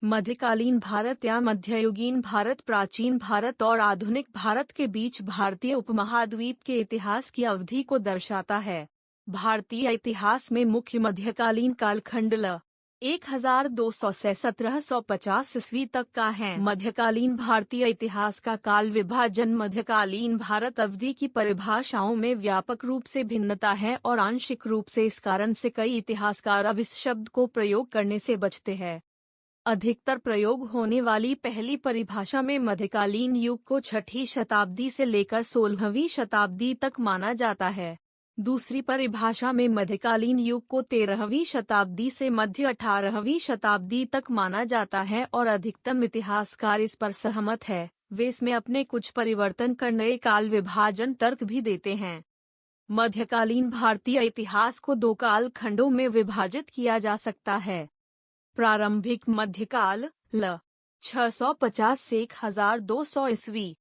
मध्यकालीन भारत या मध्ययुगीन भारत प्राचीन भारत और आधुनिक भारत के बीच भारतीय उपमहाद्वीप के इतिहास की अवधि को दर्शाता है। भारतीय इतिहास में मुख्य मध्यकालीन कालखंड 1200 से 1750 ईस्वी तक का है। मध्यकालीन भारतीय इतिहास का काल विभाजन मध्यकालीन भारत अवधि की परिभाषाओं में व्यापक रूप से भिन्नता है और आंशिक रूप से इस कारण से कई इतिहासकार अब इस शब्द को प्रयोग करने से बचते हैं। अधिकतर प्रयोग होने वाली पहली परिभाषा में मध्यकालीन युग को 6वीं शताब्दी से लेकर 16वीं शताब्दी तक माना जाता है। दूसरी परिभाषा में मध्यकालीन युग को 13वीं शताब्दी से मध्य 18वीं शताब्दी तक माना जाता है और अधिकतम इतिहासकार इस पर सहमत है। वे इसमें अपने कुछ परिवर्तन कर नए काल विभाजन तर्क भी देते हैं। मध्यकालीन भारतीय इतिहास को दो काल खंडों में विभाजित किया जा सकता है। प्रारंभिक मध्यकाल 650 से 1200 ईस्वी।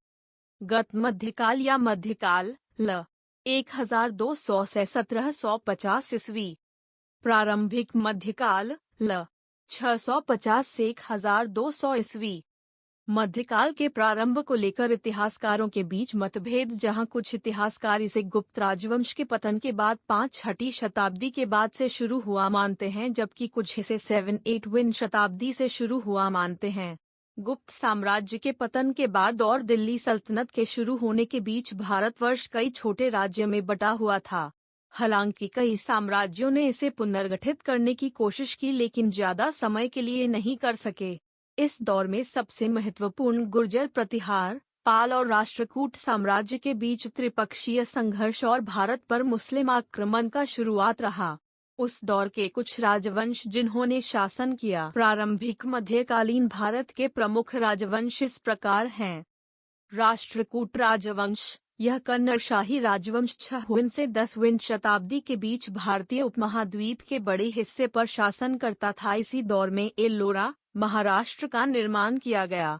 गत मध्यकाल या मध्यकाल 1200 से 1750 ईस्वी। प्रारंभिक मध्यकाल 650 से 1200 ईस्वी। मध्यकाल के प्रारंभ को लेकर इतिहासकारों के बीच मतभेद, जहां कुछ इतिहासकार इसे गुप्त राजवंश के पतन के बाद 5वीं शताब्दी के बाद से शुरू हुआ मानते हैं, जबकि कुछ इसे 7वीं शताब्दी से शुरू हुआ मानते हैं। गुप्त साम्राज्य के पतन के बाद और दिल्ली सल्तनत के शुरू होने के बीच भारतवर्ष कई छोटे राज्य में बटा हुआ था। हालांकि कई साम्राज्यों ने इसे पुनर्गठित करने की कोशिश की, लेकिन ज्यादा समय के लिए नहीं कर सके। इस दौर में सबसे महत्वपूर्ण गुर्जर प्रतिहार, पाल और राष्ट्रकूट साम्राज्य के बीच त्रिपक्षीय संघर्ष और भारत पर मुस्लिम आक्रमण का शुरुआत रहा। उस दौर के कुछ राजवंश जिन्होंने शासन किया। प्रारंभिक मध्यकालीन भारत के प्रमुख राजवंश इस प्रकार हैं। राष्ट्रकूट राजवंश, यह कन्नड़ शाही राजवंश 6वीं से 10वीं शताब्दी के बीच भारतीय उपमहाद्वीप के बड़े हिस्से पर शासन करता था। इसी दौर में एल्लोरा, महाराष्ट्र का निर्माण किया गया।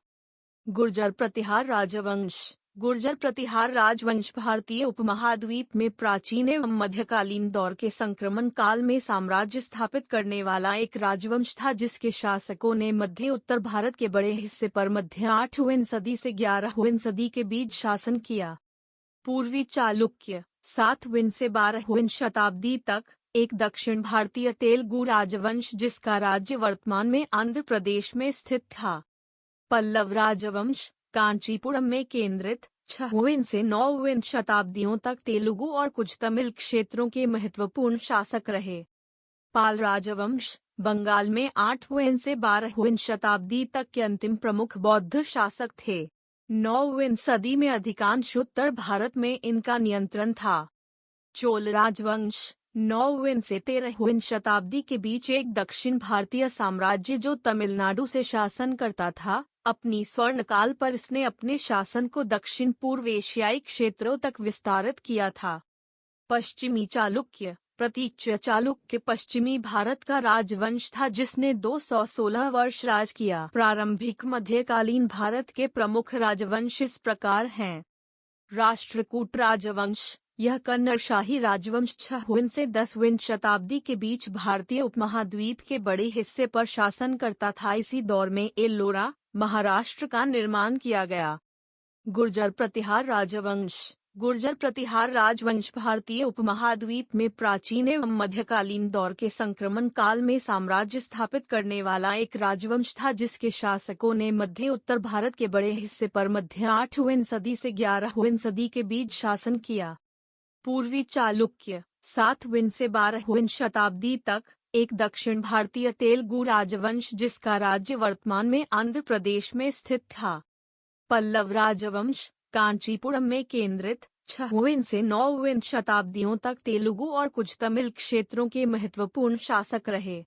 गुर्जर प्रतिहार राजवंश, गुर्जर प्रतिहार राजवंश भारतीय उपमहाद्वीप में प्राचीन एवं मध्यकालीन दौर के संक्रमण काल में साम्राज्य स्थापित करने वाला एक राजवंश था, जिसके शासकों ने मध्य उत्तर भारत के बड़े हिस्से पर मध्य 8वीं सदी से 11वीं सदी के बीच शासन किया। पूर्वी चालुक्य 7वीं से 12वीं शताब्दी तक एक दक्षिण भारतीय तेलुगु राजवंश, जिसका राज्य वर्तमान में आंध्र प्रदेश में स्थित था। पल्लव राजवंश, कांचीपुरम में केंद्रित, 6वीं से 9वीं शताब्दियों तक तेलुगु और कुछ तमिल क्षेत्रों के महत्वपूर्ण शासक रहे। पाल राजवंश, बंगाल में 8वीं से 12वीं शताब्दी तक के अंतिम प्रमुख बौद्ध शासक थे। 9वीं सदी में अधिकांश उत्तर भारत में इनका नियंत्रण था। चोल राजवंश, 9वीं से 13वीं शताब्दी के बीच एक दक्षिण भारतीय साम्राज्य जो तमिलनाडु से शासन करता था। अपनी स्वर्णकाल पर इसने अपने शासन को दक्षिण पूर्व एशियाई क्षेत्रों तक विस्तारित किया था। पश्चिमी चालुक्य, प्रतीच्य चालुक्य पश्चिमी भारत का राजवंश था, जिसने 216 वर्ष राज किया। प्रारंभिक मध्यकालीन भारत के प्रमुख राजवंश इस प्रकार हैं। राष्ट्रकूट राजवंश, यह कन्नड़ शाही राजवंश 6वीं से 10वीं शताब्दी के बीच भारतीय उपमहाद्वीप के बड़े हिस्से पर शासन करता था। इसी दौर में एल्लोरा, महाराष्ट्र का निर्माण किया गया। गुर्जर प्रतिहार राजवंश, गुर्जर प्रतिहार राजवंश भारतीय उपमहाद्वीप में प्राचीन एवं मध्यकालीन दौर के संक्रमण काल में साम्राज्य स्थापित करने वाला एक राजवंश था, जिसके शासकों ने मध्य उत्तर भारत के बड़े हिस्से पर मध्य 8वीं सदी से 11वीं सदी के बीच शासन किया। पूर्वी चालुक्य 7वीं से 12वीं शताब्दी तक एक दक्षिण भारतीय तेलुगु राजवंश, जिसका राज्य वर्तमान में आंध्र प्रदेश में स्थित था। पल्लव राजवंश, कांचीपुरम में केंद्रित, 6वीं से 9वीं शताब्दियों तक तेलुगु और कुछ तमिल क्षेत्रों के महत्वपूर्ण शासक रहे।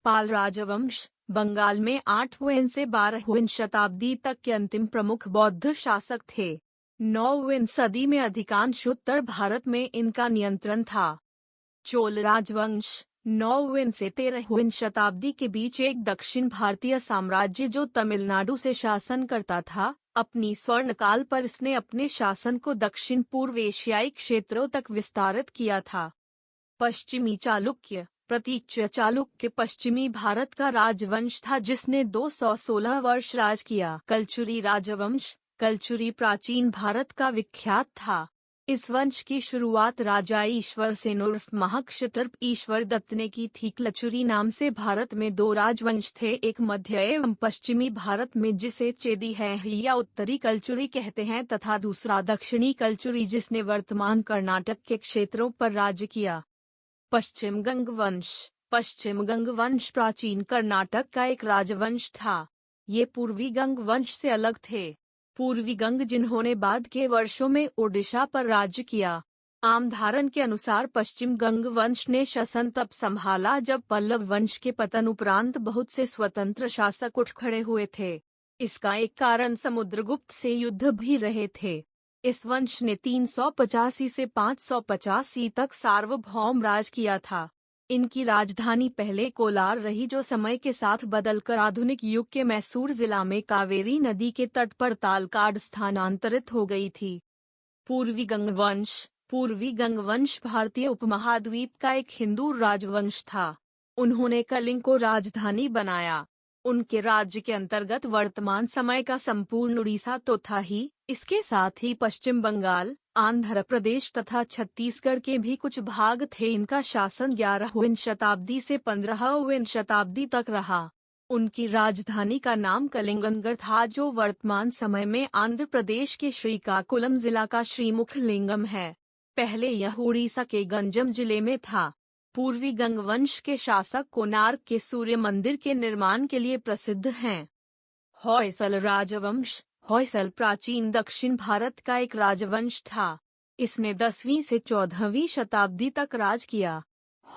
पाल राजवंश, बंगाल में 8वीं से 12वीं शताब्दी तक के अंतिम प्रमुख बौद्ध शासक थे। 9वीं सदी में अधिकांश उत्तर भारत में इनका नियंत्रण था। चोल राजवंश, 9वीं से 13वीं शताब्दी के बीच एक दक्षिण भारतीय साम्राज्य जो तमिलनाडु से शासन करता था। अपनी स्वर्णकाल पर इसने अपने शासन को दक्षिण पूर्व एशियाई क्षेत्रों तक विस्तारित किया था। पश्चिमी चालुक्य, प्रतीच्य चालुक्य पश्चिमी भारत का राजवंश था जिसने 216 वर्ष राज किया। कलचुरी राजवंश। कलचुरी प्राचीन भारत का विख्यात था। इस वंश की शुरुआत राजा ईश्वर सेन उर्फ महाक्षत्रप ईश्वर दत्त ने की थी। कलचुरी नाम से भारत में दो राजवंश थे, एक मध्य एवं पश्चिमी भारत में जिसे चेदी है या उत्तरी कलचुरी कहते हैं तथा दूसरा दक्षिणी कलचुरी जिसने वर्तमान कर्नाटक के क्षेत्रों पर राज्य किया। पश्चिम गंग वंश। पश्चिम गंग वंश प्राचीन कर्नाटक का एक राजवंश था। ये पूर्वी गंग वंश से अलग थे। पूर्वी गंग जिन्होंने बाद के वर्षों में ओडिशा पर राज्य किया। आम धारण के अनुसार पश्चिम गंग वंश ने शासन तब संभाला जब पल्लव वंश के पतन उपरांत बहुत से स्वतंत्र शासक उठ खड़े हुए थे। इसका एक कारण समुद्रगुप्त से युद्ध भी रहे थे। इस वंश ने 385 से 585 तक सार्वभौम राज किया था। इनकी राजधानी पहले कोलार रही जो समय के साथ बदलकर आधुनिक युग के मैसूर जिला में कावेरी नदी के तट पर तालकाड स्थानांतरित हो गई थी। पूर्वी गंग वंश। पूर्वी गंग वंश भारतीय उपमहाद्वीप का एक हिंदू राजवंश था। उन्होंने कलिंग को राजधानी बनाया। उनके राज्य के अंतर्गत वर्तमान समय का संपूर्ण उड़ीसा तो था ही, इसके साथ ही पश्चिम बंगाल, आंध्र प्रदेश तथा छत्तीसगढ़ के भी कुछ भाग थे। इनका शासन 11वीं शताब्दी से 15वीं शताब्दी तक रहा। उनकी राजधानी का नाम कलिंगनगढ़ था जो वर्तमान समय में आंध्र प्रदेश के श्रीकाकुलम जिला का श्रीमुखलिंगम है। पहले यह उड़ीसा के गंजम जिले में था। पूर्वी गंग वंश के शासक कोणार्क के सूर्य मंदिर के निर्माण के लिए प्रसिद्ध हैं। होयसल राजवंश। होयसल प्राचीन दक्षिण भारत का एक राजवंश था। इसने 10वीं से 14वीं शताब्दी तक राज किया।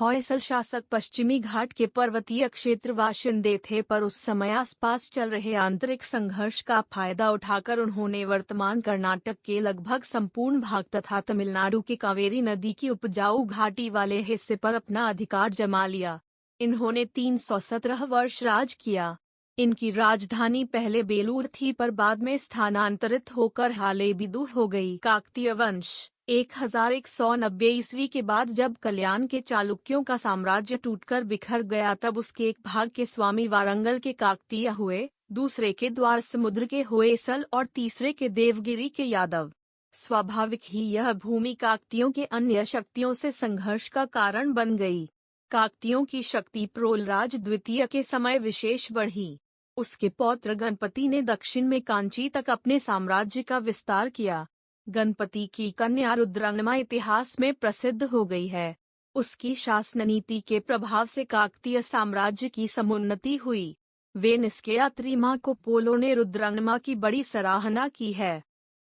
होयसल शासक पश्चिमी घाट के पर्वतीय क्षेत्र बाशिंदे थे, पर उस समय आसपास चल रहे आंतरिक संघर्ष का फायदा उठाकर उन्होंने वर्तमान कर्नाटक के लगभग संपूर्ण भाग तथा तमिलनाडु के कावेरी नदी की उपजाऊ घाटी वाले हिस्से पर अपना अधिकार जमा लिया। इन्होंने 317 वर्ष राज किया। इनकी राजधानी पहले बेलूर थी पर बाद में स्थानांतरित होकर हालेबिदु हो गई। काकतीय वंश। 1190 ईस्वी के बाद जब कल्याण के चालुक्यों का साम्राज्य टूटकर बिखर गया तब उसके एक भाग के स्वामी वारंगल के काकतीय हुए, दूसरे के द्वार समुद्र के होयसल और तीसरे के देवगिरी के यादव। स्वाभाविक ही यह भूमि काकतियों के अन्य शक्तियों से संघर्ष का कारण बन गई। काकतियों की शक्ति प्रोलराज द्वितीय के समय विशेष बढ़ी। उसके पौत्र गणपति ने दक्षिण में कांची तक अपने साम्राज्य का विस्तार किया। गणपति की कन्या रुद्रंगमा इतिहास में प्रसिद्ध हो गई है। उसकी शासन नीति के प्रभाव से काकतीय साम्राज्य की समुन्नति हुई। वेनिस्के त्रिमार्को ने रुद्रंगमा की बड़ी सराहना की है।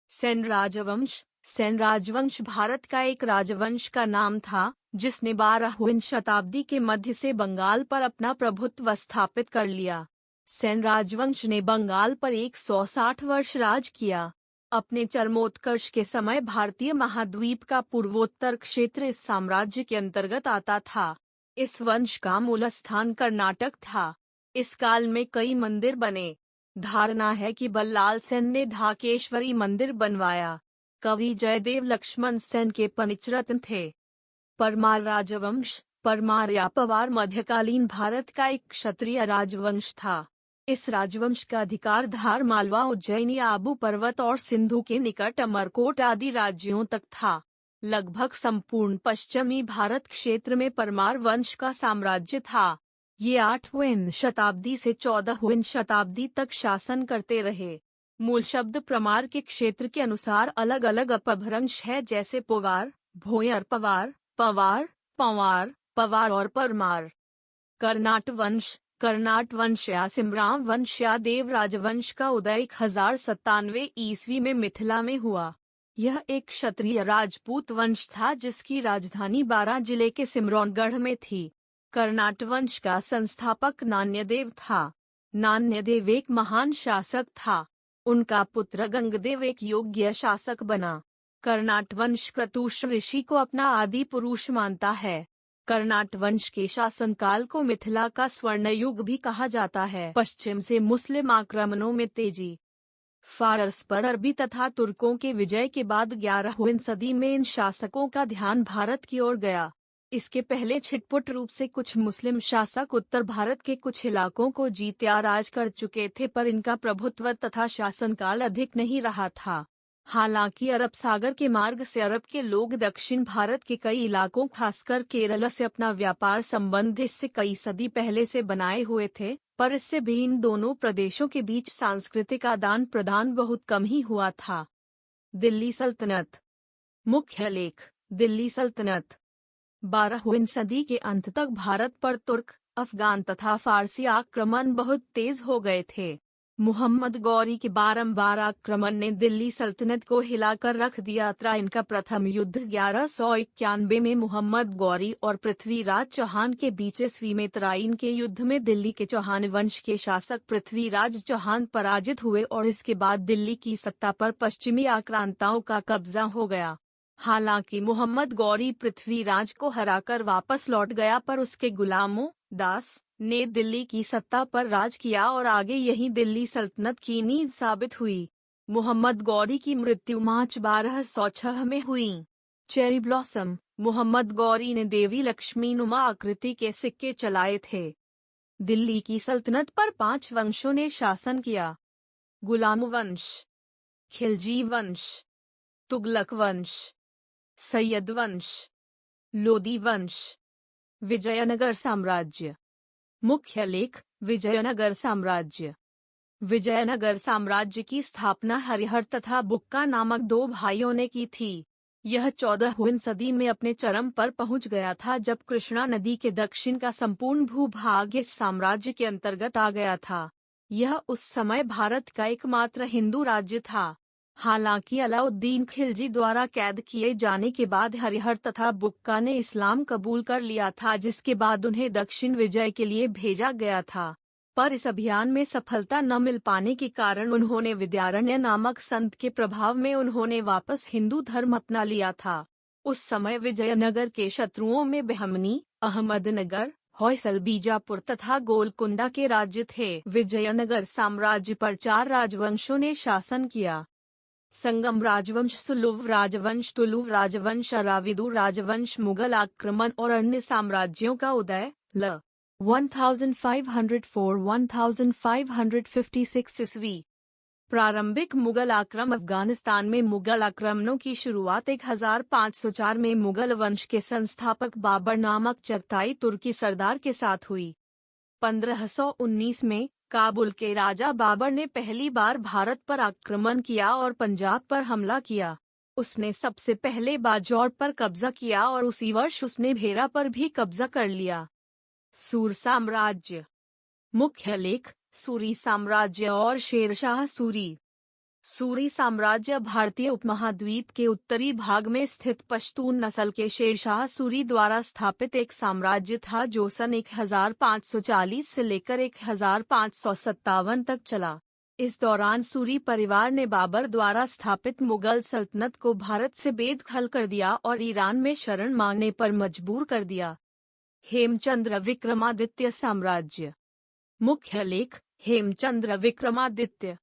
सेन राजवंश। सेन राजवंश भारत का एक राजवंश का नाम था जिसने 12वीं शताब्दी के मध्य से बंगाल पर अपना प्रभुत्व स्थापित कर लिया। सेन राजवंश ने बंगाल पर 160 वर्ष राज किया। अपने चरमोत्कर्ष के समय भारतीय महाद्वीप का पूर्वोत्तर क्षेत्र इस साम्राज्य के अंतर्गत आता था। इस वंश का मूल स्थान कर्नाटक था। इस काल में कई मंदिर बने। धारणा है कि बल्लाल सेन ने ढाकेश्वरी मंदिर बनवाया। कवि जयदेव लक्ष्मण सेन के पनिचरत्न थे। परमार राजवंश। परमार या पवार मध्यकालीन भारत का एक क्षत्रिय राजवंश था। इस राजवंश का अधिकार धार, मालवा, उज्जैनी, आबू पर्वत और सिंधु के निकट अमरकोट आदि राज्यों तक था। लगभग संपूर्ण पश्चिमी भारत क्षेत्र में परमार वंश का साम्राज्य था। ये 8वीं शताब्दी से 14वीं शताब्दी तक शासन करते रहे। मूल शब्द परमार के क्षेत्र के अनुसार अलग अलग अपभ्रंश है, जैसे पोवार, भोयर, पवार, पवार, पंवार, पवार और परमार। कर्नाट वंश। कर्नाट वंश या सिमराव वंश या देव राजवंश का उदय 1097 ईस्वी में मिथिला में हुआ। यह एक क्षत्रिय राजपूत वंश था जिसकी राजधानी बारां जिले के सिमरौनगढ़ में थी। कर्नाट वंश का संस्थापक नान्यदेव था। नान्यदेव एक महान शासक था। उनका पुत्र गंगदेव एक योग्य शासक बना। कर्नाट वंश क्रतुष ऋषि को अपना आदि पुरुष मानता है। कर्नाट वंश के शासनकाल को मिथिला का स्वर्ण युग भी कहा जाता है। पश्चिम से मुस्लिम आक्रमणों में तेजी। फारस पर अरबी तथा तुर्कों के विजय के बाद 11वीं सदी में इन शासकों का ध्यान भारत की ओर गया। इसके पहले छिटपुट रूप से कुछ मुस्लिम शासक उत्तर भारत के कुछ इलाकों को जीत या राज कर चुके थे, पर इनका प्रभुत्व तथा शासनकाल अधिक नहीं रहा था। हालांकि अरब सागर के मार्ग से अरब के लोग दक्षिण भारत के कई इलाकों खासकर केरल से अपना व्यापार संबंध इससे कई सदी पहले से बनाए हुए थे, पर इससे भी इन दोनों प्रदेशों के बीच सांस्कृतिक आदान प्रदान बहुत कम ही हुआ था। दिल्ली सल्तनत। मुख्य लेख। दिल्ली सल्तनत 12वीं सदी के अंत तक भारत पर तुर्क, अफगान तथा फारसी आक्रमण बहुत तेज हो गए थे। मुहम्मद गौरी के बारंबार आक्रमण ने दिल्ली सल्तनत को हिलाकर रख दिया था। इनका प्रथम युद्ध 1191 में मुहम्मद गौरी और पृथ्वीराज चौहान के बीच ईस्वी में तराइन के युद्ध में दिल्ली के चौहान वंश के शासक पृथ्वीराज चौहान पराजित हुए और इसके बाद दिल्ली की सत्ता पर पश्चिमी आक्रांताओं का कब्जा हो गया। हालांकि मुहम्मद गौरी पृथ्वीराज को हराकर वापस लौट गया, पर उसके गुलामों दास ने दिल्ली की सत्ता पर राज किया और आगे यही दिल्ली सल्तनत की नींव साबित हुई। मुहम्मद गौरी की मृत्यु मार्च 1206 में हुई। Cherry blossom. मुहम्मद गौरी ने देवी लक्ष्मी नुमा आकृति के सिक्के चलाए थे। दिल्ली की सल्तनत पर 5 वंशों ने शासन किया। गुलाम वंश, खिलजी वंश, तुगलक वंश, सैयद वंश, लोदी वंश, विजयनगर साम्राज्य। मुख्य लेख। विजयनगर साम्राज्य। विजयनगर साम्राज्य की स्थापना हरिहर तथा बुक्का नामक 2 भाइयों ने की थी। यह 14वीं सदी में अपने चरम पर पहुंच गया था, जब कृष्णा नदी के दक्षिण का संपूर्ण भूभाग इस साम्राज्य के अंतर्गत आ गया था। यह उस समय भारत का एकमात्र हिंदू राज्य था। हालांकि अलाउद्दीन खिलजी द्वारा कैद किए जाने के बाद हरिहर तथा बुक्का ने इस्लाम कबूल कर लिया था, जिसके बाद उन्हें दक्षिण विजय के लिए भेजा गया था। पर इस अभियान में सफलता न मिल पाने के कारण उन्होंने विद्यारण्य नामक संत के प्रभाव में उन्होंने वापस हिंदू धर्म अपना लिया था। उस समय विजयनगर के शत्रुओं में बहमनी, अहमदनगर, होयसल, बीजापुर तथा गोलकुंडा के राज्य थे। विजयनगर साम्राज्य पर 4 राजवंशों ने शासन किया। संगम राजवंश, सुलुव राजवंश, तुलुव राजवंश, अराविदु राजवंश, मुगल आक्रमण और अन्य साम्राज्यों का उदय। ल 1504-1556 ईस्वी। प्रारंभिक मुगल आक्रमण। अफगानिस्तान में मुगल आक्रमणों की शुरुआत 1504 में मुगल वंश के संस्थापक बाबर नामक चगताई तुर्की सरदार के साथ हुई। 1519 में काबुल के राजा बाबर ने पहली बार भारत पर आक्रमण किया और पंजाब पर हमला किया। उसने सबसे पहले बाजौर पर कब्जा किया और उसी वर्ष उसने भेरा पर भी कब्जा कर लिया। सूर साम्राज्य। मुख्य लेख। सूरी साम्राज्य और शेरशाह सूरी। सूरी साम्राज्य भारतीय उपमहाद्वीप के उत्तरी भाग में स्थित पश्तून नस्ल के शेरशाह सूरी द्वारा स्थापित एक साम्राज्य था, जो सन 1540 से लेकर 1557 तक चला। इस दौरान सूरी परिवार ने बाबर द्वारा स्थापित मुगल सल्तनत को भारत से बेदखल कर दिया और ईरान में शरण मांगने पर मजबूर कर दिया। हेमचंद्र विक्रमादित्य साम्राज्य। मुख्य लेख। हेमचंद्र विक्रमादित्य।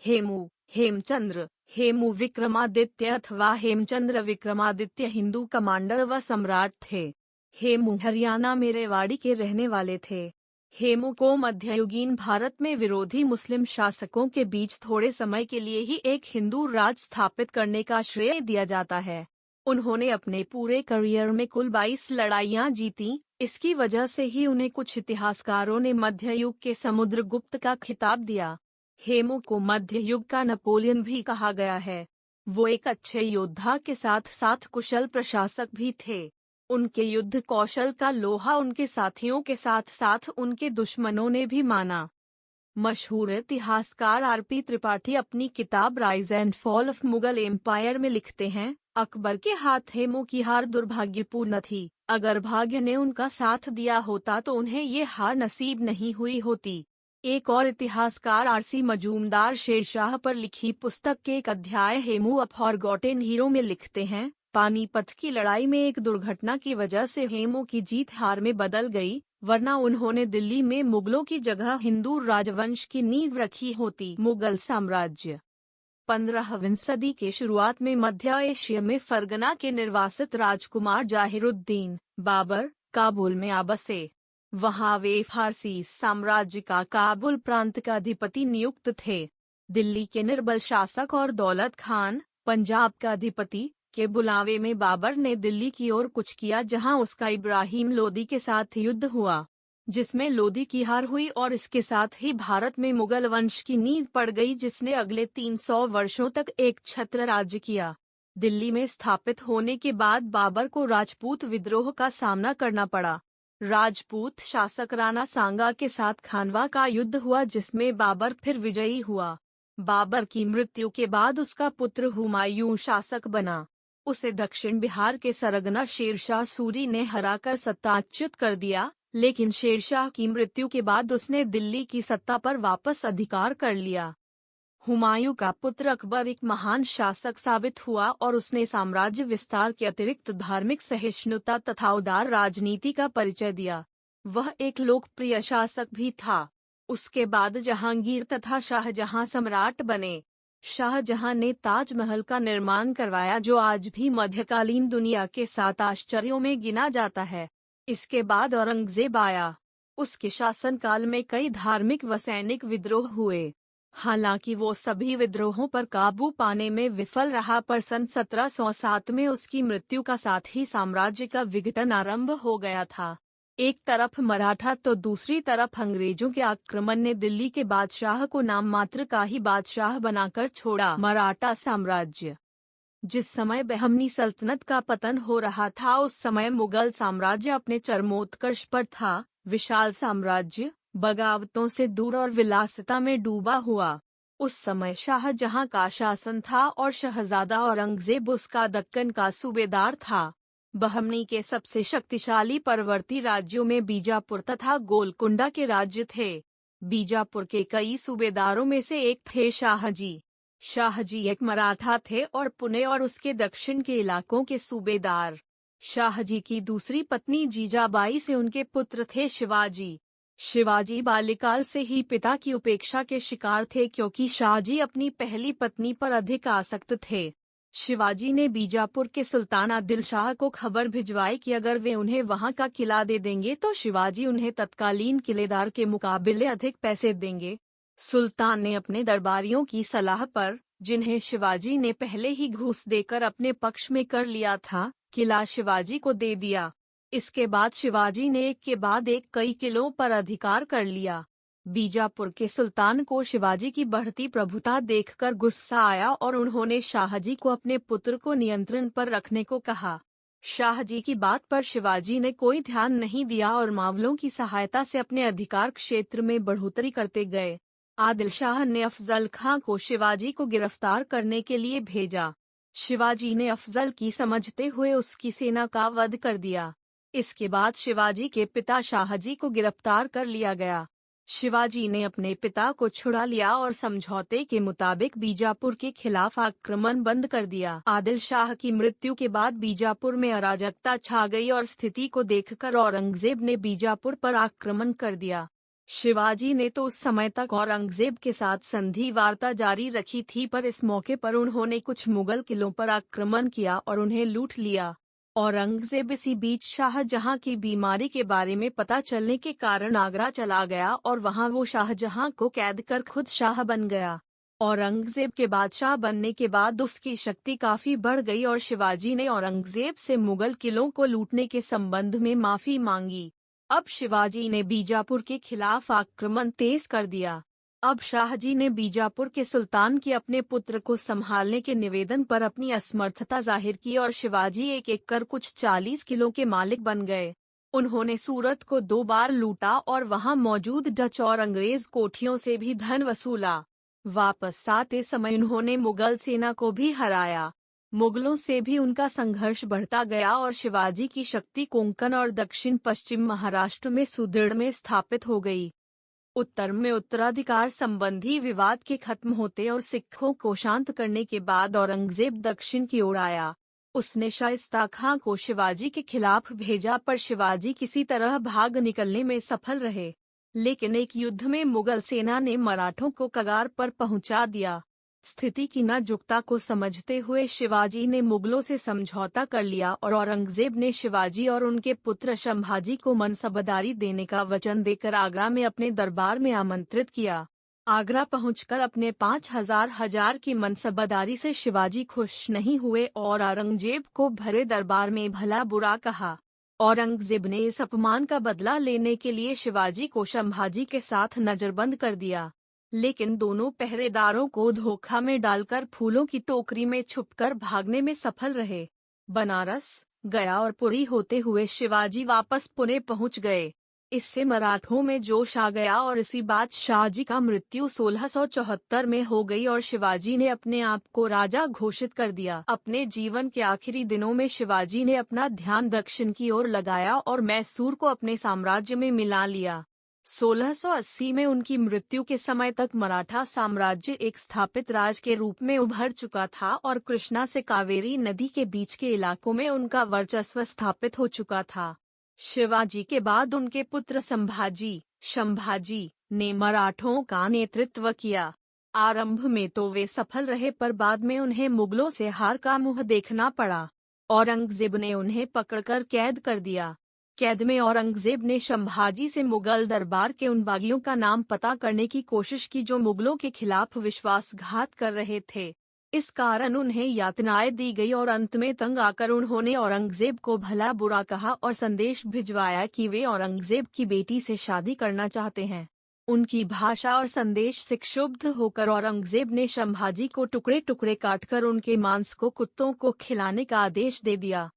हेमू, हेमचंद्र, हेमू विक्रमादित्य अथवा हेमचंद्र विक्रमादित्य हिंदू कमांडर व सम्राट थे। हेमू हरियाणा में रेवाड़ी के रहने वाले थे। हेमू को मध्ययुगीन भारत में विरोधी मुस्लिम शासकों के बीच थोड़े समय के लिए ही एक हिंदू राज स्थापित करने का श्रेय दिया जाता है। उन्होंने अपने पूरे करियर में कुल 22 लड़ाइयां जीती। इसकी वजह से ही उन्हें कुछ इतिहासकारों ने मध्ययुग के समुद्रगुप्त का खिताब दिया। हेमू को मध्य युग का नेपोलियन भी कहा गया है। वो एक अच्छे योद्धा के साथ साथ कुशल प्रशासक भी थे। उनके युद्ध कौशल का लोहा उनके साथियों के साथ साथ उनके दुश्मनों ने भी माना। मशहूर इतिहासकार आर.पी. त्रिपाठी अपनी किताब rise and fall of Mughal empire में लिखते हैं, अकबर के हाथ हेमू की हार दुर्भाग्यपूर्ण थी। अगर भाग्य ने उनका साथ दिया होता तो उन्हें ये हार नसीब नहीं हुई होती। एक और इतिहासकार आर.सी. मजूमदार शेरशाह पर लिखी पुस्तक के एक अध्याय हेमू अ फॉरगॉटेन हीरो में लिखते हैं, पानीपत की लड़ाई में एक दुर्घटना की वजह से हेमू की जीत हार में बदल गई, वरना उन्होंने दिल्ली में मुगलों की जगह हिंदू राजवंश की नींव रखी होती। मुगल साम्राज्य। 15वीं सदी के शुरुआत में मध्य एशिया में फरगना के निर्वासित राजकुमार जाहिरुद्दीन बाबर काबुल में आ बसे। वहां वे फारसी साम्राज्य का काबुल प्रांत का अधिपति नियुक्त थे। दिल्ली के निर्बल शासक और दौलत खान पंजाब का अधिपति के बुलावे में बाबर ने दिल्ली की ओर कूच किया, जहां उसका इब्राहिम लोदी के साथ युद्ध हुआ, जिसमें लोदी की हार हुई और इसके साथ ही भारत में मुगल वंश की नींव पड़ गई, जिसने अगले 300 वर्षों तक एक छत्र राज्य किया। दिल्ली में स्थापित होने के बाद बाबर को राजपूत विद्रोह का सामना करना पड़ा। राजपूत शासक राणा सांगा के साथ खानवा का युद्ध हुआ, जिसमें बाबर फिर विजयी हुआ। बाबर की मृत्यु के बाद उसका पुत्र हुमायूं शासक बना। उसे दक्षिण बिहार के सरगना शेरशाह सूरी ने हराकर सत्ताच्युत कर दिया, लेकिन शेरशाह की मृत्यु के बाद उसने दिल्ली की सत्ता पर वापस अधिकार कर लिया। हुमायूं का पुत्र अकबर एक महान शासक साबित हुआ और उसने साम्राज्य विस्तार के अतिरिक्त धार्मिक सहिष्णुता तथा उदार राजनीति का परिचय दिया। वह एक लोकप्रिय शासक भी था। उसके बाद जहांगीर तथा शाहजहां सम्राट बने। शाहजहां ने ताजमहल का निर्माण करवाया, जो आज भी मध्यकालीन दुनिया के 7 आश्चर्यों में गिना जाता है। इसके बाद औरंगजेब आया। उसके शासनकाल में कई धार्मिक व सैनिक विद्रोह हुए। हालांकि वो सभी विद्रोहों पर काबू पाने में विफल रहा, पर सन 1707 में उसकी मृत्यु का साथ ही साम्राज्य का विघटन आरंभ हो गया था। एक तरफ मराठा तो दूसरी तरफ अंग्रेजों के आक्रमण ने दिल्ली के बादशाह को नाम मात्र का ही बादशाह बनाकर छोड़ा। मराठा साम्राज्य। जिस समय बहमनी सल्तनत का पतन हो रहा था, उस समय मुगल साम्राज्य अपने चरमोत्कर्ष पर था। विशाल साम्राज्य बगावतों से दूर और विलासिता में डूबा हुआ। उस समय शाहजहां का शासन था और शहजादा औरंगजेब उसका दक्कन का सूबेदार था। बहमनी के सबसे शक्तिशाली परवर्ती राज्यों में बीजापुर तथा गोलकुंडा के राज्य थे। बीजापुर के कई सूबेदारों में से एक थे शाहजी। शाहजी एक मराठा थे और पुणे और उसके दक्षिण के इलाकों के सूबेदार। शाहजी की दूसरी पत्नी जीजाबाई से उनके पुत्र थे शिवाजी। शिवाजी बाल्यकाल से ही पिता की उपेक्षा के शिकार थे, क्योंकि शाहजी अपनी पहली पत्नी पर अधिक आसक्त थे। शिवाजी ने बीजापुर के सुल्तान आदिल शाह को खबर भिजवाई कि अगर वे उन्हें वहां का किला दे देंगे तो शिवाजी उन्हें तत्कालीन किलेदार के मुकाबले अधिक पैसे देंगे। सुल्तान ने अपने दरबारियों की सलाह पर, जिन्हें शिवाजी ने पहले ही घूस देकर अपने पक्ष में कर लिया था, किला शिवाजी को दे दिया। इसके बाद शिवाजी ने एक के बाद एक कई किलों पर अधिकार कर लिया। बीजापुर के सुल्तान को शिवाजी की बढ़ती प्रभुता देखकर गुस्सा आया और उन्होंने शाहजी को अपने पुत्र को नियंत्रण पर रखने को कहा। शाहजी की बात पर शिवाजी ने कोई ध्यान नहीं दिया और मावलों की सहायता से अपने अधिकार क्षेत्र में बढ़ोतरी करते गए। आदिल शाह ने अफजल खां को शिवाजी को गिरफ्तार करने के लिए भेजा। शिवाजी ने अफजल की समझते हुए उसकी सेना का वध कर दिया। इसके बाद शिवाजी के पिता शाहजी को गिरफ्तार कर लिया गया। शिवाजी ने अपने पिता को छुड़ा लिया और समझौते के मुताबिक बीजापुर के खिलाफ आक्रमण बंद कर दिया। आदिल शाह की मृत्यु के बाद बीजापुर में अराजकता छा गई और स्थिति को देखकर औरंगजेब ने बीजापुर पर आक्रमण कर दिया। शिवाजी ने तो उस समय तक औरंगजेब के साथ संधि वार्ता जारी रखी थी, पर इस मौके पर उन्होंने कुछ मुगल किलों पर आक्रमण किया और उन्हें लूट लिया। औरंगजेब इसी बीच शाहजहां की बीमारी के बारे में पता चलने के कारण आगरा चला गया और वहां वो शाहजहां को कैद कर खुद शाह बन गया। औरंगजेब के बादशाह बनने के बाद उसकी शक्ति काफी बढ़ गई और शिवाजी ने औरंगजेब से मुगल किलों को लूटने के संबंध में माफी मांगी। अब शिवाजी ने बीजापुर के खिलाफ आक्रमण तेज कर दिया। अब शाहजी ने बीजापुर के सुल्तान की अपने पुत्र को संभालने के निवेदन पर अपनी असमर्थता जाहिर की और शिवाजी एक एक कर कुछ 40 किलों के मालिक बन गए। उन्होंने सूरत को 2 बार लूटा और वहां मौजूद डच और अंग्रेज कोठियों से भी धन वसूला। वापस आते समय उन्होंने मुगल सेना को भी हराया। मुगलों से भी उनका संघर्ष बढ़ता गया और शिवाजी की शक्ति कोंकण और दक्षिण पश्चिम महाराष्ट्र में सुदृढ़ में स्थापित हो गई। उत्तर में उत्तराधिकार संबंधी विवाद के खत्म होते और सिखों को शांत करने के बाद औरंगजेब दक्षिण की ओर आया। उसने शाइस्ता खां को शिवाजी के खिलाफ भेजा, पर शिवाजी किसी तरह भाग निकलने में सफल रहे। लेकिन एक युद्ध में मुगल सेना ने मराठों को कगार पर पहुंचा दिया। स्थिति की नाजुकता को समझते हुए शिवाजी ने मुगलों से समझौता कर लिया और औरंगजेब ने शिवाजी और उनके पुत्र संभाजी को मनसबदारी देने का वचन देकर आगरा में अपने दरबार में आमंत्रित किया। आगरा पहुंचकर अपने 5,000 की मनसबदारी से शिवाजी खुश नहीं हुए और औरंगजेब को भरे दरबार में भला बुरा कहा। औरंगजेब ने इस अपमान का बदला लेने के लिए शिवाजी को संभाजी के साथ नजरबंद कर दिया, लेकिन दोनों पहरेदारों को धोखा में डालकर फूलों की टोकरी में छुपकर भागने में सफल रहे। बनारस, गया और पुरी होते हुए शिवाजी वापस पुणे पहुंच गए। इससे मराठों में जोश आ गया और इसी बात शाहजी का मृत्यु 1674 में हो गई और शिवाजी ने अपने आप को राजा घोषित कर दिया। अपने जीवन के आखिरी दिनों में शिवाजी ने अपना ध्यान दक्षिण की ओर लगाया और मैसूर को अपने साम्राज्य में मिला लिया। 1680 में उनकी मृत्यु के समय तक मराठा साम्राज्य एक स्थापित राज के रूप में उभर चुका था और कृष्णा से कावेरी नदी के बीच के इलाकों में उनका वर्चस्व स्थापित हो चुका था। शिवाजी के बाद उनके पुत्र संभाजी ने मराठों का नेतृत्व किया। आरंभ में तो वे सफल रहे, पर बाद में उन्हें मुगलों से हार का मुंह देखना पड़ा। औरंगजेब ने उन्हें पकड़कर कैद कर दिया। कैद में औरंगजेब ने संभाजी से मुगल दरबार के उन बागियों का नाम पता करने की कोशिश की जो मुगलों के खिलाफ विश्वासघात कर रहे थे। इस कारण उन्हें यातनाएं दी गई और अंत में तंग आकर उन्होंने औरंगजेब को भला बुरा कहा और संदेश भिजवाया कि वे औरंगजेब की बेटी से शादी करना चाहते हैं। उनकी भाषा और संदेश से क्षुब्ध होकर औरंगजेब ने संभाजी को टुकड़े टुकड़े काटकर उनके मांस को कुत्तों को खिलाने का आदेश दे दिया।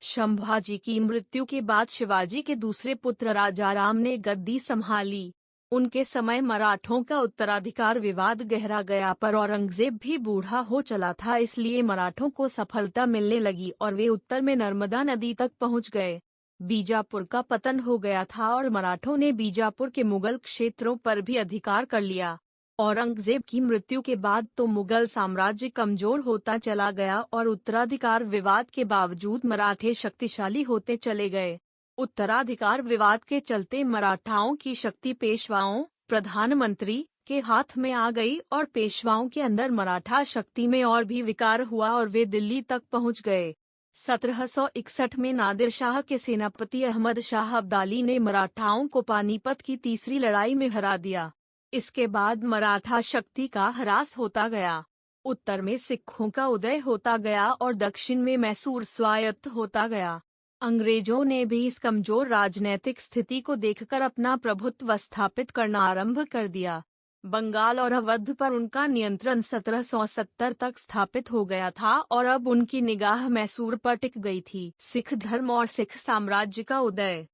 संभाजी की मृत्यु के बाद शिवाजी के दूसरे पुत्र राजाराम ने गद्दी संभाली। उनके समय मराठों का उत्तराधिकार विवाद गहरा गया, पर औरंगजेब भी बूढ़ा हो चला था, इसलिए मराठों को सफलता मिलने लगी और वे उत्तर में नर्मदा नदी तक पहुंच गए। बीजापुर का पतन हो गया था और मराठों ने बीजापुर के मुगल क्षेत्रों पर भी अधिकार कर लिया। औरंगजेब की मृत्यु के बाद तो मुगल साम्राज्य कमजोर होता चला गया और उत्तराधिकार विवाद के बावजूद मराठे शक्तिशाली होते चले गए। उत्तराधिकार विवाद के चलते मराठाओं की शक्ति पेशवाओं, प्रधानमंत्री के हाथ में आ गई और पेशवाओं के अंदर मराठा शक्ति में और भी विकार हुआ और वे दिल्ली तक पहुंच गए। 1761 में नादिर शाह के सेनापति अहमद शाह अब्दाली ने मराठाओं को पानीपत की तीसरी लड़ाई में हरा दिया। इसके बाद मराठा शक्ति का ह्रास होता गया। उत्तर में सिखों का उदय होता गया और दक्षिण में मैसूर स्वायत्त होता गया। अंग्रेजों ने भी इस कमजोर राजनैतिक स्थिति को देखकर अपना प्रभुत्व स्थापित करना आरंभ कर दिया। बंगाल और अवध पर उनका नियंत्रण 1770 तक स्थापित हो गया था और अब उनकी निगाह मैसूर पर टिक गई थी। सिख धर्म और सिख साम्राज्य का उदय।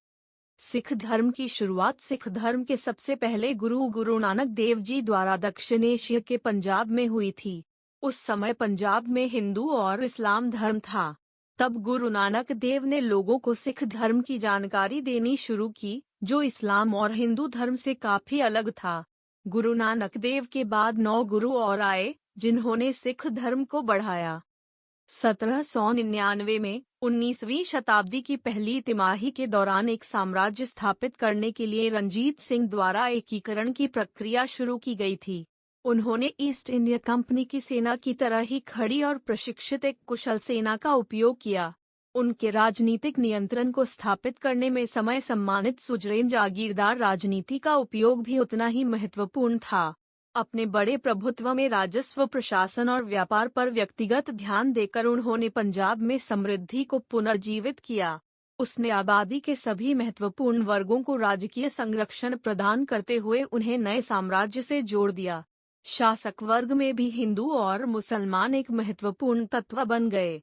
सिख धर्म की शुरुआत सिख धर्म के सबसे पहले गुरु नानक देव जी द्वारा दक्षिण एशिया के पंजाब में हुई थी। उस समय पंजाब में हिंदू और इस्लाम धर्म था। तब गुरु नानक देव ने लोगों को सिख धर्म की जानकारी देनी शुरू की, जो इस्लाम और हिंदू धर्म से काफी अलग था। गुरु नानक देव के बाद 9 गुरु और आए, जिन्होंने सिख धर्म को बढ़ाया। 1799 में 19वीं शताब्दी की पहली तिमाही के दौरान एक साम्राज्य स्थापित करने के लिए रणजीत सिंह द्वारा एकीकरण की प्रक्रिया शुरू की गई थी। उन्होंने ईस्ट इंडिया कंपनी की सेना की तरह ही खड़ी और प्रशिक्षित एक कुशल सेना का उपयोग किया। उनके राजनीतिक नियंत्रण को स्थापित करने में समय सम्मानित सुजरेन जागीरदार राजनीति का उपयोग भी उतना ही महत्वपूर्ण था। अपने बड़े प्रभुत्व में राजस्व, प्रशासन और व्यापार पर व्यक्तिगत ध्यान देकर उन्होंने पंजाब में समृद्धि को पुनर्जीवित किया। उसने आबादी के सभी महत्वपूर्ण वर्गों को राजकीय संरक्षण प्रदान करते हुए उन्हें नए साम्राज्य से जोड़ दिया। शासक वर्ग में भी हिंदू और मुसलमान एक महत्वपूर्ण तत्व बन गए।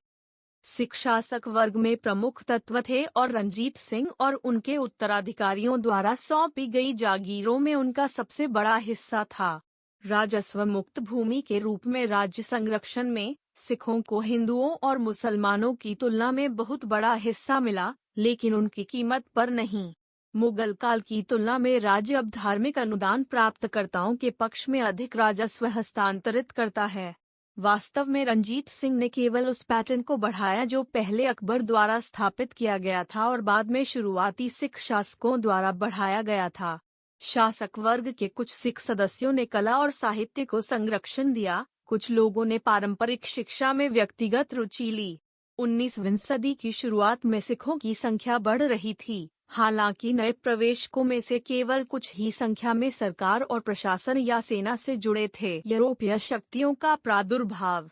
सिख शासक वर्ग में प्रमुख तत्व थे और रणजीत सिंह और उनके उत्तराधिकारियों द्वारा सौंपी गई जागीरों में उनका सबसे बड़ा हिस्सा था। राजस्व मुक्त भूमि के रूप में राज्य संरक्षण में सिखों को हिंदुओं और मुसलमानों की तुलना में बहुत बड़ा हिस्सा मिला, लेकिन उनकी कीमत पर नहीं। मुगल काल की तुलना में राज्य अब धार्मिक अनुदान प्राप्तकर्ताओं के पक्ष में अधिक राजस्व हस्तांतरित करता है। वास्तव में रणजीत सिंह ने केवल उस पैटर्न को बढ़ाया जो पहले अकबर द्वारा स्थापित किया गया था और बाद में शुरुआती सिख शासकों द्वारा बढ़ाया गया था। शासक वर्ग के कुछ सिख सदस्यों ने कला और साहित्य को संरक्षण दिया, कुछ लोगों ने पारंपरिक शिक्षा में व्यक्तिगत रुचि ली। 19वीं सदी की शुरुआत में सिखों की संख्या बढ़ रही थी, हालांकि नए प्रवेशकों में से केवल कुछ ही संख्या में सरकार और प्रशासन या सेना से जुड़े थे। यूरोपीय शक्तियों का प्रादुर्भाव।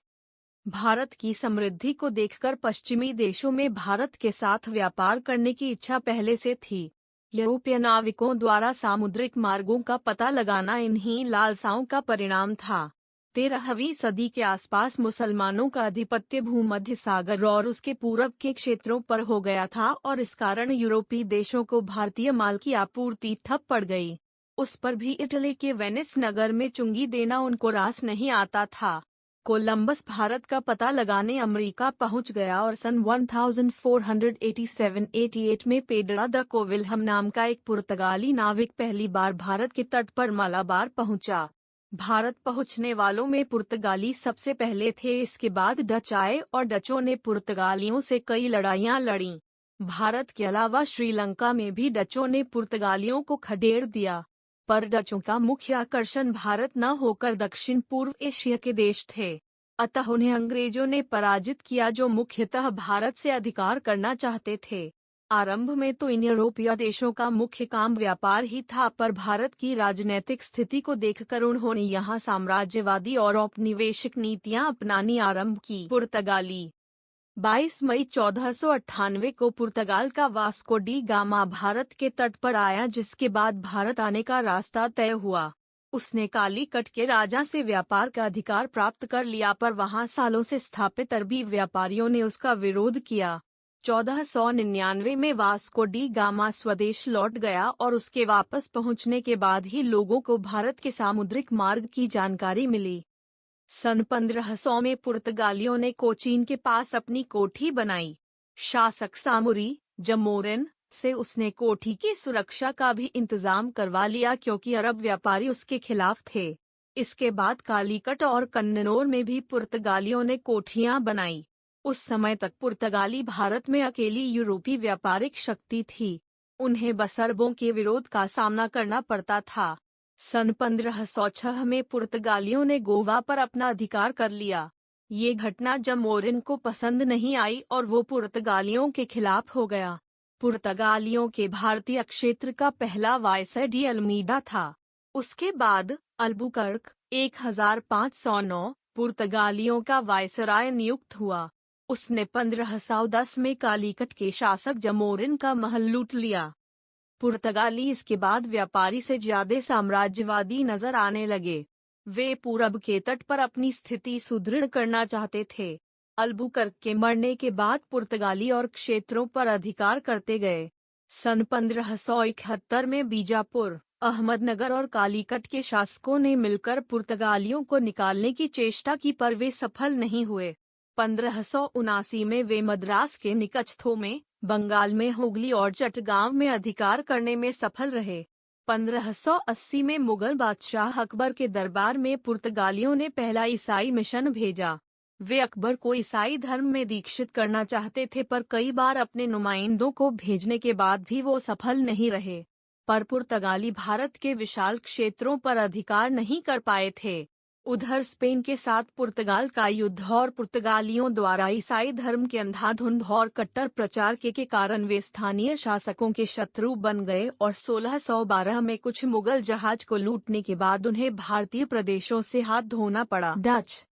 भारत की समृद्धि को देखकर पश्चिमी देशों में भारत के साथ व्यापार करने की इच्छा पहले से थी। यूरोपीय नाविकों द्वारा सामुद्रिक मार्गों का पता लगाना इन्हीं लालसाओं का परिणाम था। 13वीं सदी के आसपास मुसलमानों का आधिपत्य भूमध्य सागर और उसके पूरब के क्षेत्रों पर हो गया था और इस कारण यूरोपीय देशों को भारतीय माल की आपूर्ति ठप पड़ गई। उस पर भी इटली के वेनिस नगर में चुंगी देना उनको रास नहीं आता था। कोलंबस भारत का पता लगाने अमेरिका पहुंच गया और सन 1487-88 में पेड्रो द कोविल्हम नाम का एक पुर्तगाली नाविक पहली बार भारत के तट पर मलाबार पहुंचा। भारत पहुंचने वालों में पुर्तगाली सबसे पहले थे, इसके बाद डच आए और डचों ने पुर्तगालियों से कई लड़ाइयां लड़ीं। भारत के अलावा श्रीलंका में भी डचों ने पुर्तगालियों को खदेड़ दिया, पर डचों का मुख्य आकर्षण भारत न होकर दक्षिण पूर्व एशिया के देश थे। अतः उन्हें अंग्रेजों ने पराजित किया, जो मुख्यतः भारत से अधिकार करना चाहते थे। आरंभ में तो इन यूरोपीय देशों का मुख्य काम व्यापार ही था, पर भारत की राजनीतिक स्थिति को देखकर उन्होंने यहाँ साम्राज्यवादी और औपनिवेशिक नीतियाँ अपनानी आरंभ की। पुर्तगाली 22 मई 1498 को पुर्तगाल का वास्को डी गामा भारत के तट पर आया, जिसके बाद भारत आने का रास्ता तय हुआ। उसने कालीकट के राजा से व्यापार का अधिकार प्राप्त कर लिया, पर वहां सालों से स्थापित अरबी व्यापारियों ने उसका विरोध किया। 1499 में वास्को डी गामा स्वदेश लौट गया और उसके वापस पहुंचने के बाद ही लोगों को भारत के सामुद्रिक मार्ग की जानकारी मिली। सन 1500 में पुर्तगालियों ने कोचीन के पास अपनी कोठी बनाई। शासक सामुरी जमोरिन से उसने कोठी की सुरक्षा का भी इंतजाम करवा लिया, क्योंकि अरब व्यापारी उसके खिलाफ थे। इसके बाद कालीकट और कन्नौर में भी पुर्तगालियों ने कोठियां बनाई। उस समय तक पुर्तगाली भारत में अकेली यूरोपीय व्यापारिक शक्ति थी। उन्हें बस अरबों के विरोध का सामना करना पड़ता था। सन 1506 में पुर्तगालियों ने गोवा पर अपना अधिकार कर लिया। ये घटना जमोरिन को पसंद नहीं आई और वो पुर्तगालियों के खिलाफ हो गया। पुर्तगालियों के भारतीय क्षेत्र का पहला वायसराय डी अल्मीडा था। उसके बाद अल्बुकर्क 1509 पुर्तगालियों का वायसराय नियुक्त हुआ। उसने 1510 में कालीकट के शासक जमोरिन का महल लूट लिया। पुर्तगाली इसके बाद व्यापारी से ज्यादा साम्राज्यवादी नजर आने लगे। वे पूरब के तट पर अपनी स्थिति सुदृढ़ करना चाहते थे। अल्बुकर्क के मरने के बाद पुर्तगाली और क्षेत्रों पर अधिकार करते गए। सन 1571 में बीजापुर, अहमदनगर और कालीकट के शासकों ने मिलकर पुर्तगालियों को निकालने की चेष्टा की, पर वे सफल नहीं हुए। 1579 में वे मद्रास के निकटस्थों में बंगाल में हुगली और चटगांव में अधिकार करने में सफल रहे। 1580 में मुगल बादशाह अकबर के दरबार में पुर्तगालियों ने पहला ईसाई मिशन भेजा। वे अकबर को ईसाई धर्म में दीक्षित करना चाहते थे, पर कई बार अपने नुमाइंदों को भेजने के बाद भी वो सफल नहीं रहे। पर पुर्तगाली भारत के विशाल क्षेत्रों पर अधिकार नहीं कर पाए थे। उधर स्पेन के साथ पुर्तगाल का युद्ध और पुर्तगालियों द्वारा ईसाई धर्म के अंधाधुंध और कट्टर प्रचार के कारण वे स्थानीय शासकों के शत्रु बन गए और 1612 में कुछ मुगल जहाज को लूटने के बाद उन्हें भारतीय प्रदेशों से हाथ धोना पड़ा। डच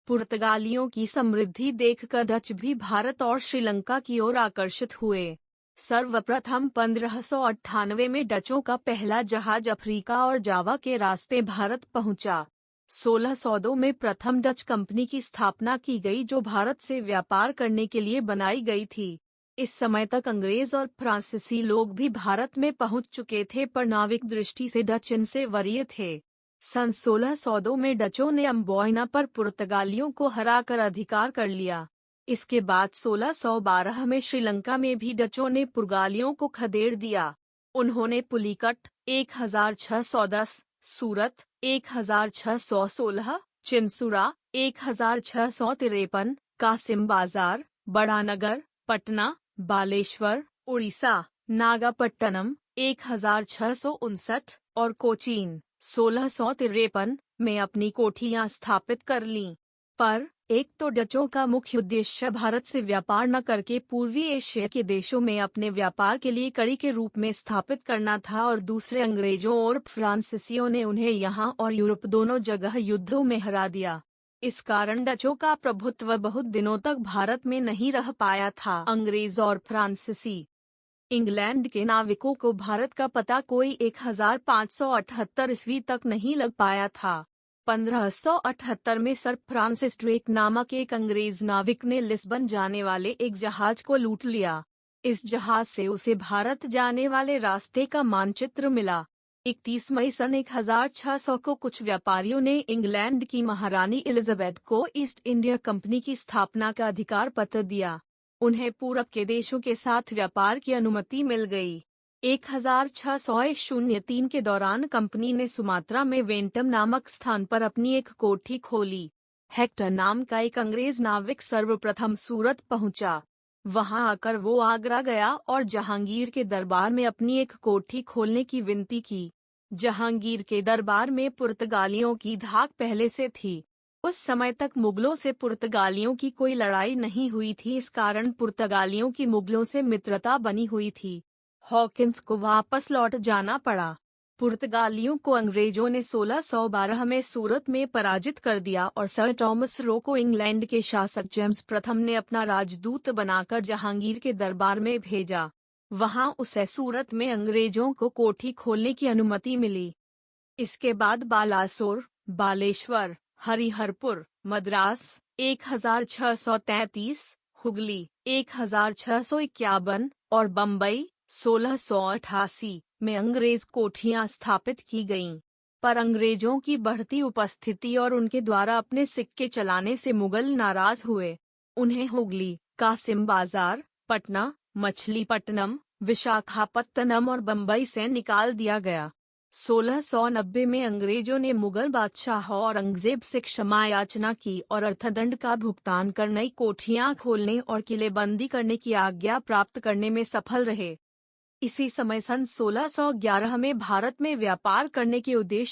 पुर्तगालियों की समृद्धि देखकर डच भी भारत और श्रीलंका की ओर आकर्षित हुए। सर्वप्रथम 1598 में डचों का पहला जहाज अफ्रीका और जावा के रास्ते भारत पहुंचा। 1602 में प्रथम डच कंपनी की स्थापना की गई, जो भारत से व्यापार करने के लिए बनाई गई थी। इस समय तक अंग्रेज और फ्रांसीसी लोग भी भारत में पहुंच चुके थे, पर नाविक दृष्टि से डच इनसे वरीय थे। सन 1602 में डचों ने अम्बोयना पर पुर्तगालियों को हराकर अधिकार कर लिया। इसके बाद 1612 में श्रीलंका में भी डचों ने पुर्तगालियों को खदेड़ दिया। उन्होंने पुलिकट 1610, सूरत 1616, चिंसुरा 1653, कासिम बाजार, बड़ानगर, पटना, बालेश्वर, उड़ीसा, नागापट्टनम 1659 और कोचीन 1653 में अपनी कोठियां स्थापित कर लीं। पर एक तो डचों का मुख्य उद्देश्य भारत से व्यापार न करके पूर्वी एशिया के देशों में अपने व्यापार के लिए कड़ी के रूप में स्थापित करना था, और दूसरे अंग्रेजों और फ्रांसीसियों ने उन्हें यहाँ और यूरोप दोनों जगह युद्धों में हरा दिया। इस कारण डचों का प्रभुत्व बहुत दिनों तक भारत में नहीं रह पाया था। अंग्रेज और फ्रांसीसी इंग्लैंड के नाविकों को भारत का पता कोई 1578 ईस्वी तक नहीं लग पाया था। 1578 में सर फ्रांसिस ड्रेक नामक एक अंग्रेज नाविक ने लिस्बन जाने वाले एक जहाज को लूट लिया। इस जहाज से उसे भारत जाने वाले रास्ते का मानचित्र मिला। 31 मई सन 1600 को कुछ व्यापारियों ने इंग्लैंड की महारानी एलिजाबेथ को ईस्ट इंडिया कंपनी की स्थापना का अधिकार पत्र दिया। उन्हें पूरब के देशों के साथ व्यापार की अनुमति मिल गई। 1603 के दौरान कंपनी ने सुमात्रा में वेंटम नामक स्थान पर अपनी एक कोठी खोली। हेक्टर नाम का एक अंग्रेज नाविक सर्वप्रथम सूरत पहुंचा। वहां आकर वो आगरा गया और जहांगीर के दरबार में अपनी एक कोठी खोलने की विनती की। जहांगीर के दरबार में पुर्तगालियों की धाक पहले से थी। उस समय तक मुगलों से पुर्तगालियों की कोई लड़ाई नहीं हुई थी, इस कारण पुर्तगालियों की मुगलों से मित्रता बनी हुई थी। हॉकिंस को वापस लौट जाना पड़ा। पुर्तगालियों को अंग्रेजों ने 1612 में सूरत में पराजित कर दिया और सर टॉमस रो को इंग्लैंड के शासक जेम्स प्रथम ने अपना राजदूत बनाकर जहांगीर के दरबार में भेजा। वहां उसे सूरत में अंग्रेजों को कोठी खोलने की अनुमति मिली। इसके बाद बालासोर, बालेश्वर, हरिहरपुर, मद्रास 1633, हुगली 1651 और बम्बई 1688 में अंग्रेज कोठियां स्थापित की गईं। पर अंग्रेजों की बढ़ती उपस्थिति और उनके द्वारा अपने सिक्के चलाने से मुगल नाराज हुए। उन्हें हुगली, कासिम बाजार, पटना, मछलीपट्टनम, विशाखापत्तनम और बम्बई से निकाल दिया गया। 1690 में अंग्रेजों ने मुगल बादशाह औरंगजेब से क्षमा याचना की और अर्थदंड का भुगतान कर नई कोठियां खोलने और किलेबंदी करने की आज्ञा प्राप्त करने में सफल रहे। इसी समय सन 1611 में भारत में व्यापार करने के उद्देश्य